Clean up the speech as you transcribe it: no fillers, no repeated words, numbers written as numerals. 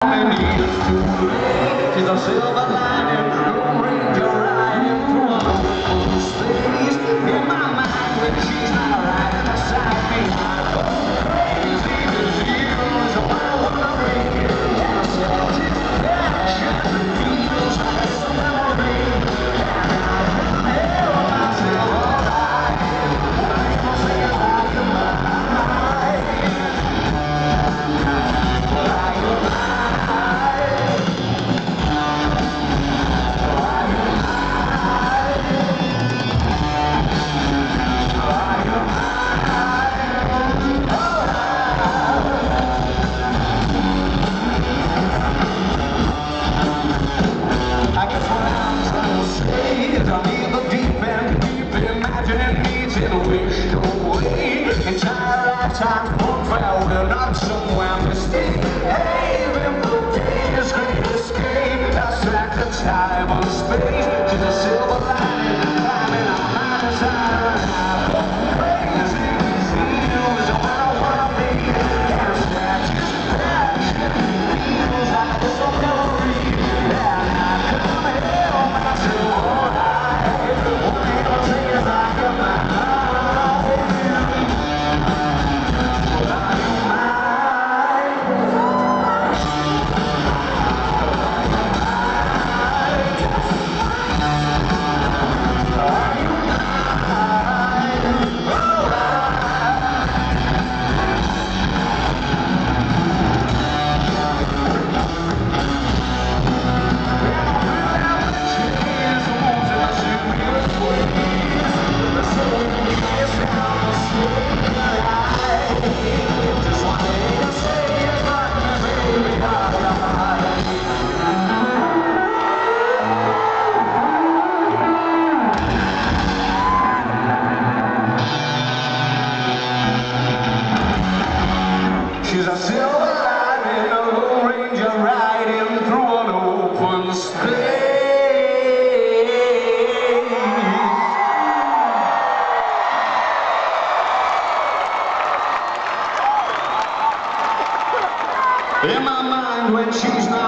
She's a silver lining, Lone Ranger riding through an open space. In my mind, when she's not riding beside me, I go crazy. Feels what I wanna be. And satisfaction feels like a memory. And I can hear myself alright. What people say is out of my mind. Out of my mind. I guess what I'm trying to say is I'm either deep and deep imagining needs and wished away. Entire lifetime unfolded up somewhere misbehaving. The day is great escape. That's like the time and space. She's a silver lining, climbing on my desire. And I go crazy. Feels what I wanna be. And satisfaction feels like it's a memory. She's a silver lining, a Lone Ranger riding through an open space. In my mind when she's not